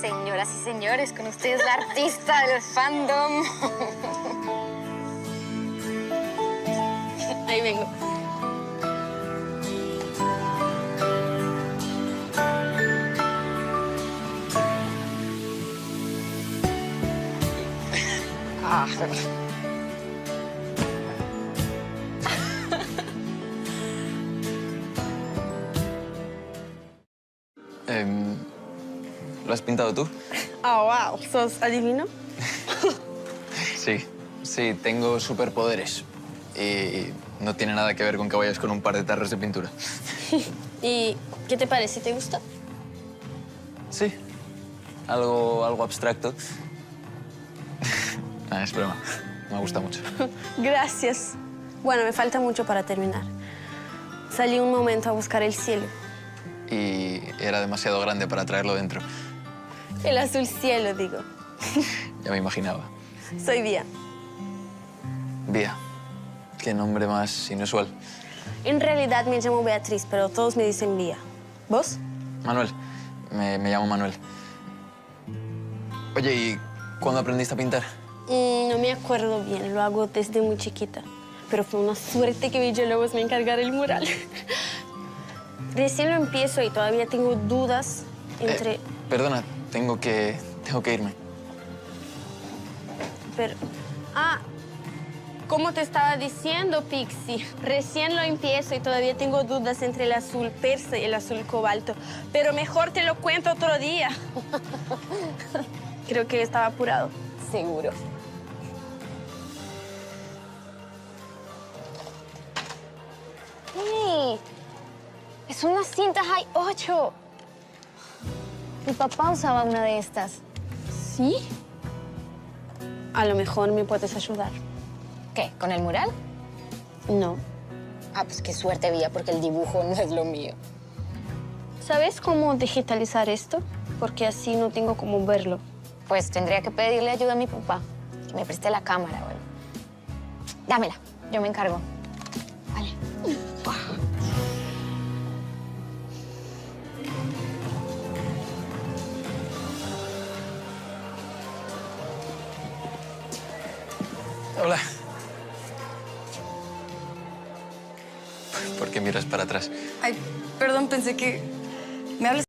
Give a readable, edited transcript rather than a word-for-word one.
Señoras y señores, con ustedes la artista del fandom. Ahí vengo. Ah. ¿Lo has pintado tú? Oh, wow. ¿Sos adivino? Sí, tengo superpoderes. Y no tiene nada que ver con que vayas con un par de tarros de pintura. ¿Y qué te parece? ¿Te gusta? Sí, algo abstracto. Nah, es broma, me gusta mucho. Gracias. Bueno, me falta mucho para terminar. Salí un momento a buscar el cielo. Y era demasiado grande para traerlo dentro. El azul cielo, digo. Ya me imaginaba. Soy Vía. Vía, qué nombre más inusual. En realidad me llamo Beatriz, pero todos me dicen Vía. ¿Vos? Manuel, me llamo Manuel. Oye, ¿y cuándo aprendiste a pintar? No me acuerdo bien, lo hago desde muy chiquita. Pero fue una suerte que Villalobos me encargara el mural. Recién lo empiezo y todavía tengo dudas entre... Perdona, tengo que irme. Pero... Ah, como te estaba diciendo, Pixie, recién lo empiezo y todavía tengo dudas entre el azul persa y el azul cobalto. Pero mejor te lo cuento otro día. Creo que estaba apurado. Seguro. ¡Hey! Es una cinta High 8. Mi papá usaba una de estas. ¿Sí? A lo mejor me puedes ayudar. ¿Qué? ¿Con el mural? No. Ah, pues qué suerte, Vía, porque el dibujo no es lo mío. ¿Sabes cómo digitalizar esto? Porque así no tengo cómo verlo. Pues tendría que pedirle ayuda a mi papá, que me preste la cámara, bueno. Dámela, yo me encargo. Vale. Hola. ¿Por qué miras para atrás? Ay, perdón, pensé que... ¿Me hablas?